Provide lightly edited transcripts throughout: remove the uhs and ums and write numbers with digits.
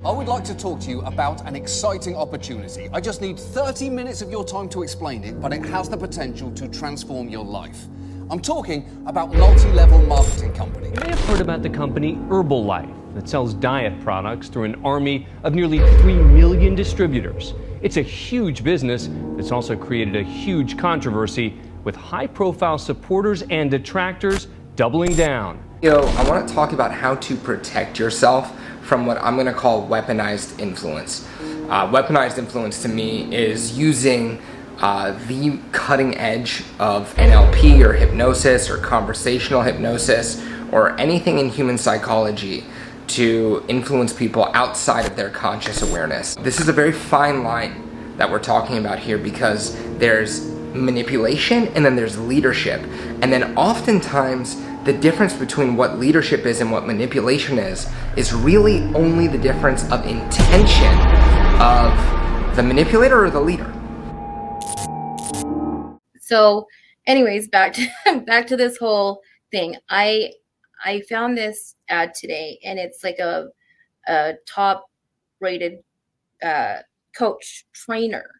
I would like to talk to you about an exciting opportunity. I just need 30 minutes of your time to explain it, but it has the potential to transform your life. I'm talking about multi-level marketing company. You may have heard about the company Herbalife that sells diet products through an army of nearly 3 million distributors. It's a huge business that's also created a huge controversy with high-profile supporters and detractors doubling down. I want to talk about how to protect yourself from what I'm going to call weaponized influence. Weaponized influence to me is using the cutting edge of NLP or hypnosis or conversational hypnosis or anything in human psychology to influence people outside of their conscious awareness. This is a very fine line that we're talking about here because there's manipulation and then there's leadership. And then oftentimes the difference between what leadership is and what manipulation is really only the difference of intention of the manipulator or the leader. So anyways, back to this whole thing. I found this ad today, and it's like a top rated coach trainer.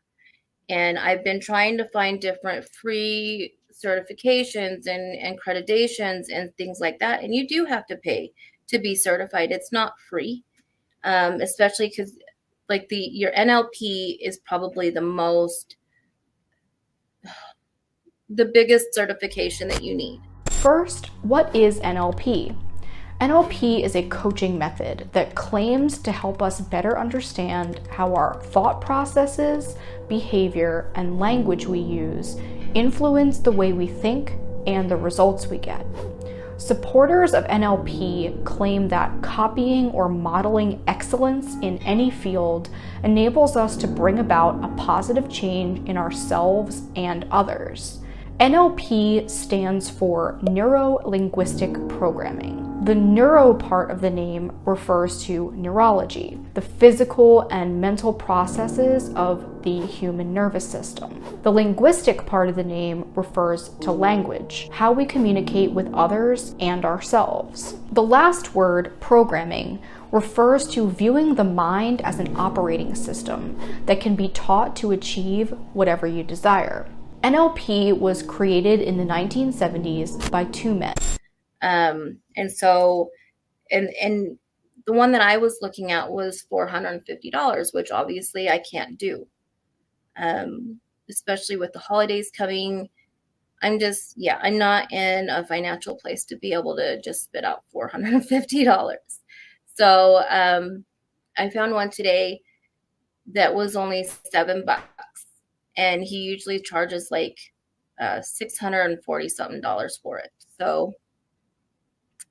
And I've been trying to find different free certifications and accreditations and things like that. And you do have to pay to be certified. It's not free, especially because like your NLP is probably the biggest certification that you need. First, what is NLP? NLP is a coaching method that claims to help us better understand how our thought processes, behavior, and language we use influence the way we think and the results we get. Supporters of NLP claim that copying or modeling excellence in any field enables us to bring about a positive change in ourselves and others. NLP stands for Neuro-Linguistic Programming. The neuro part of the name refers to neurology, the physical and mental processes of the human nervous system. The linguistic part of the name refers to language, how we communicate with others and ourselves. The last word, programming, refers to viewing the mind as an operating system that can be taught to achieve whatever you desire. NLP was created in the 1970s by two men. And so the one that I was looking at was $450, which obviously I can't do. Especially with the holidays coming. I'm not in a financial place to be able to just spit out $450. So I found one today that was only $7. And he usually charges like $640 something for it. So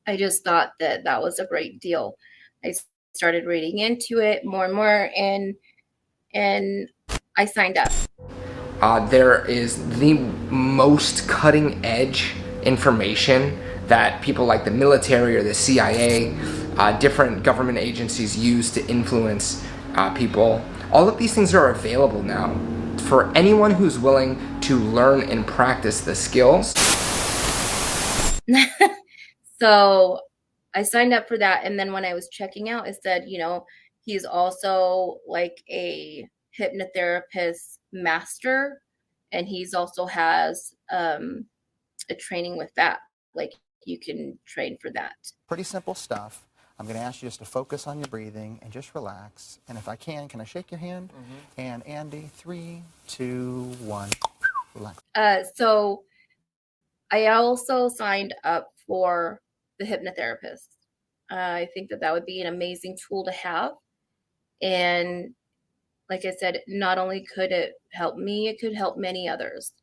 I just thought that was a great deal. I started reading into it more and more, and I signed up. There is the most cutting edge information that people like the military or the CIA, different government agencies use to influence people. All of these things are available now for anyone who's willing to learn and practice the skills. So I signed up for that. And then when I was checking out, it said, he's also like a hypnotherapist master. And he's also has a training with that. Like you can train for that. Pretty simple stuff. I'm going to ask you just to focus on your breathing and just relax. And if I can I shake your hand? Mm-hmm. And Andy, 3, 2, 1, relax. So I also signed up for the hypnotherapist. I think that would be an amazing tool to have. And like I said, not only could it help me, it could help many others.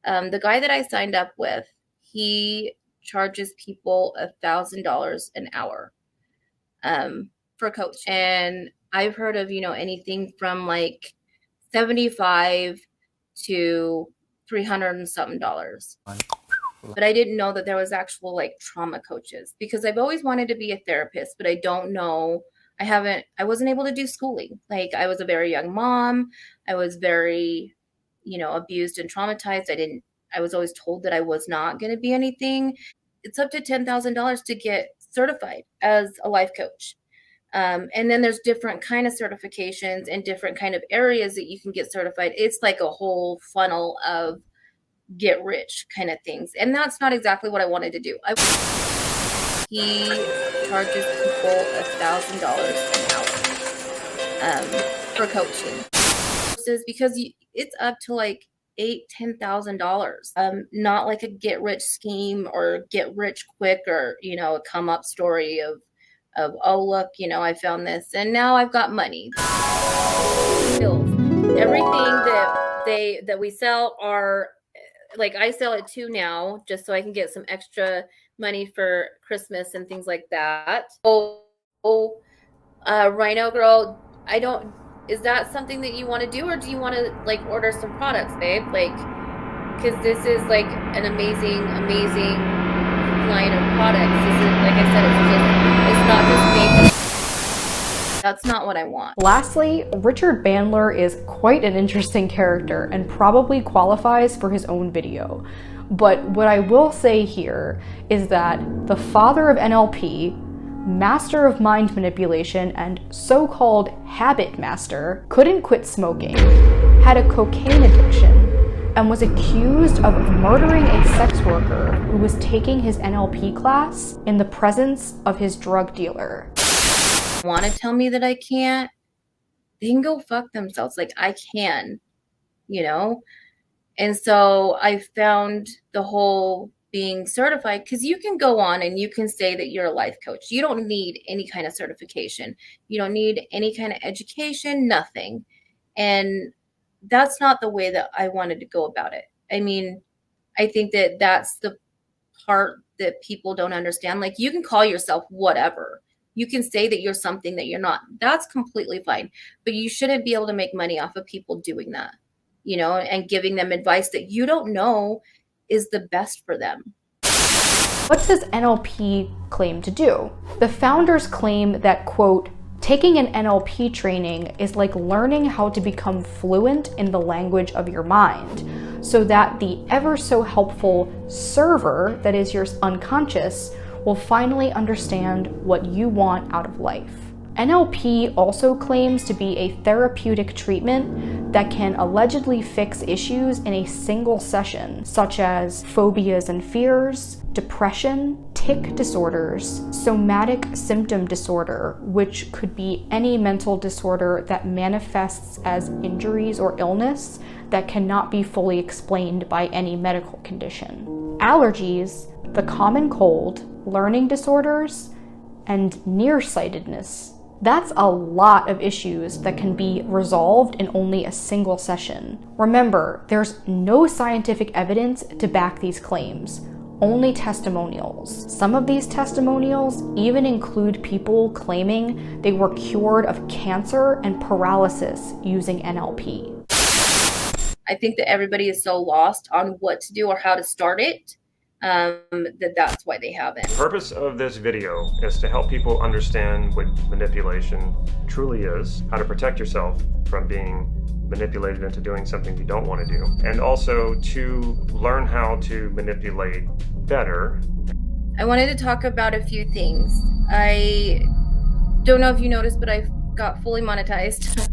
The guy that I signed up with, he charges people $1,000 an hour. For a coach. And I've heard of, anything from like 75 to $300 and something. But I didn't know that there was actual like trauma coaches, because I've always wanted to be a therapist, but I don't know. I wasn't able to do schooling. Like I was a very young mom. I was very, abused and traumatized. I was always told that I was not going to be anything. It's up to $10,000 to get certified as a life coach. And then there's different kind of certifications and different kind of areas that you can get certified. It's like a whole funnel of get rich kind of things. And that's not exactly what I wanted to do. He charges people $1,000 an hour for coaching. Because it's up to like $8,000-$10,000. Not like a get rich scheme or get rich quick or, you know, a come up story of oh look, you know, I found this and now I've got money. Everything that we sell are like, I sell it too now just so I can get some extra money for Christmas and things like that. Rhino Girl, is that something that you want to do, or do you want to like order some products, babe? Like, because this is like an amazing line of products. This is, like I said, it's not just makeup. That's not what I want. Lastly, Richard Bandler is quite an interesting character and probably qualifies for his own video. But what I will say here is that the father of NLP, master of mind manipulation, and so-called habit master, couldn't quit smoking, had a cocaine addiction, and was accused of murdering a sex worker who was taking his NLP class in the presence of his drug dealer. Want to tell me that I can't? They can go fuck themselves. Like, I can, you know? And so I found the whole being certified, because you can go on and you can say that you're a life coach. You don't need any kind of certification. You don't need any kind of education, nothing. And that's not the way that I wanted to go about it. I mean, I think that that's the part that people don't understand. Like, you can call yourself whatever. You can say that you're something that you're not. That's completely fine. But you shouldn't be able to make money off of people doing that, you know, and giving them advice that you don't know is the best for them. What does NLP claim to do? The founders claim that, quote, taking an NLP training is like learning how to become fluent in the language of your mind, so that the ever so helpful server that is your unconscious will finally understand what you want out of life. NLP also claims to be a therapeutic treatment that can allegedly fix issues in a single session, such as phobias and fears, depression, tic disorders, somatic symptom disorder, which could be any mental disorder that manifests as injuries or illness that cannot be fully explained by any medical condition, allergies, the common cold, learning disorders, and nearsightedness. That's a lot of issues that can be resolved in only a single session. Remember, there's no scientific evidence to back these claims, only testimonials. Some of these testimonials even include people claiming they were cured of cancer and paralysis using NLP. I think that everybody is so lost on what to do or how to start it, that's why they haven't. The purpose of this video is to help people understand what manipulation truly is, how to protect yourself from being manipulated into doing something you don't want to do, and also to learn how to manipulate better. I wanted to talk about a few things. I don't know if you noticed, but I got fully monetized.